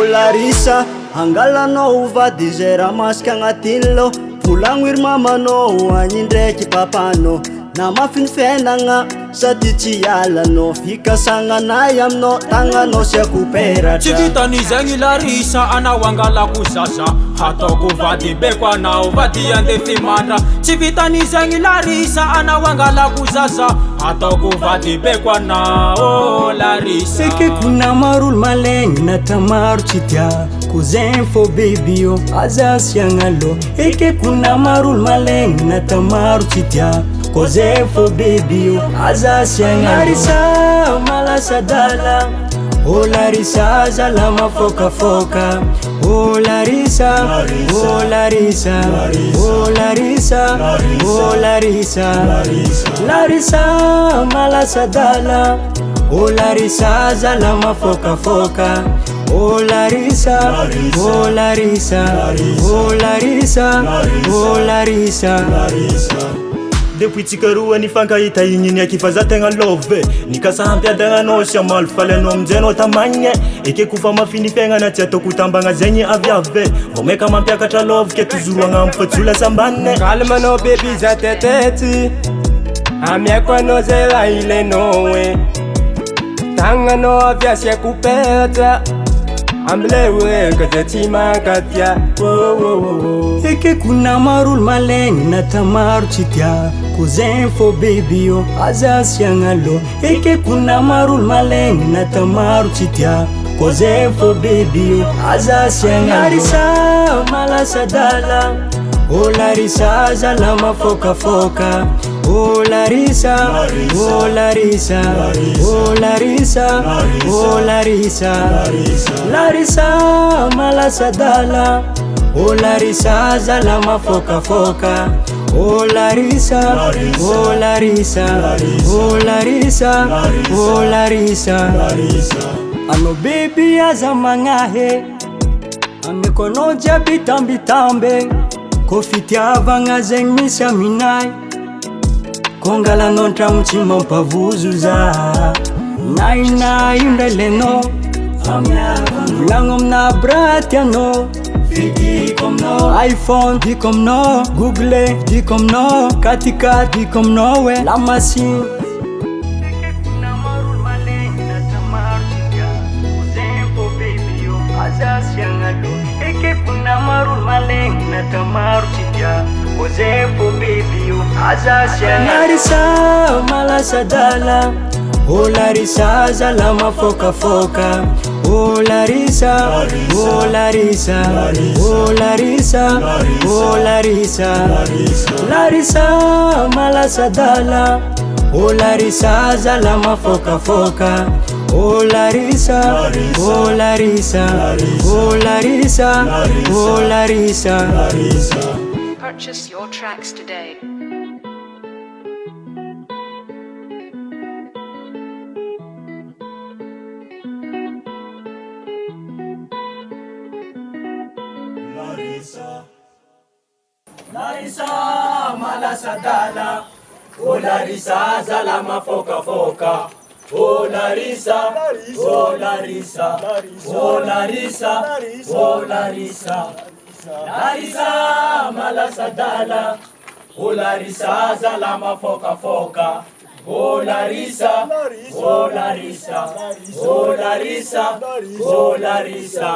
Larisa, angalanao vady zay raha masika agnatiny lo. Volagno iry mamanao agnindraiky papanao. Namafiny fiainagna sady tsy ialanao. Fikasagnanay aminao tagnanao sy akoperatra. Tsy vitan'izagny Larisa anao angalako zaza. Hataoko vady beko anao vady andefy matra. Tsy vitan'izagny Larisa anao angalako zaza. Hataoko vady beko anao Larisa. Sekeko namaro olo malegny natamaro tsy tia. Kozay fô baby yo aza siagna lo. Ekeko namaro olo malegny natamaro tsy tia. Kozay fô baby yo aza siagna lo. Larisa malasa dala. Oh Larisa zala mafokafoka. Oh Larisa, oh Larisa, oh Larisa, oh Larisa, Larisa malasa dala. Oh Larisa zala mafokafoka. Oh Larisa, oh Larisa, oh Larisa, oh Larisa. Depuis tsika roa nifankahita igny niaky fa za tegna love. Nikasahampiadagnanao sy amaly faly anao amizay anao tamagny. Ekeko fa mafiny fiaignana tsy ataoko tambagna zegny aviave. Vao maika mampiakatra love ke toujours agnambo fa tsy ola sambane. Calmanao baby za tetety. Amiako anao zay raha ilainao e. Tagnanao avy asiako petra. Amble uerka zay tsy mankatia. Ekeko namaro olo malegny natamaro tsy tia. Kozay fô baby yo aza siagna lo. Ekeko namaro olo malegny natamaro tsy tia. Kozay fô baby yo aza siagna lo. Larisa malasa dala. Oh Larisa zala mafokafoka. Oh Larisa, oh Larisa, oh Larisa, oh Larisa, Larisa malasa dala. Oh Larisa zala mafokafoka. Oh Larisa, oh Larisa, oh Larisa, oh Larisa. Ano baby aza magnahe. Ameko anao jiaby tambitambe. Ko fitiavagna zegny misy aminay. Kongalanao antragno tsy mampavozo za. Naina indray lenao. Volagno amina braty anao. Vidiko aminao iPhone, vidiko aminao Google, vidiko aminao 4x4, vidiko aminao e la machine. Ekeko namaro olo malegny natamaro tsy tia. Kozay fô baby yo aza siagna lo. Ekeko namaro olo malegny natamaro tsy tia. Kozay fô baby yo aza siagna lo. Larisa malasa dala. Oh Larisa zala mafokafoka. Oh Larisa, oh Larisa, oh Larisa, oh Larisa, Larisa malasa dala. Oh Larisa zala mafokafoka. Oh Larisa, oh Larisa, oh Larisa, oh Larisa. Purchase your tracks today. Larisa malasa dala. Oh Larisa zala mafokafoka. Oh Larisa, oh Larisa, oh Larisa, oh Larisa, Larisa malasa dala. Oh Larisa zala mafokafoka. Oh Larisa, oh Larisa, oh Larisa, oh Larisa.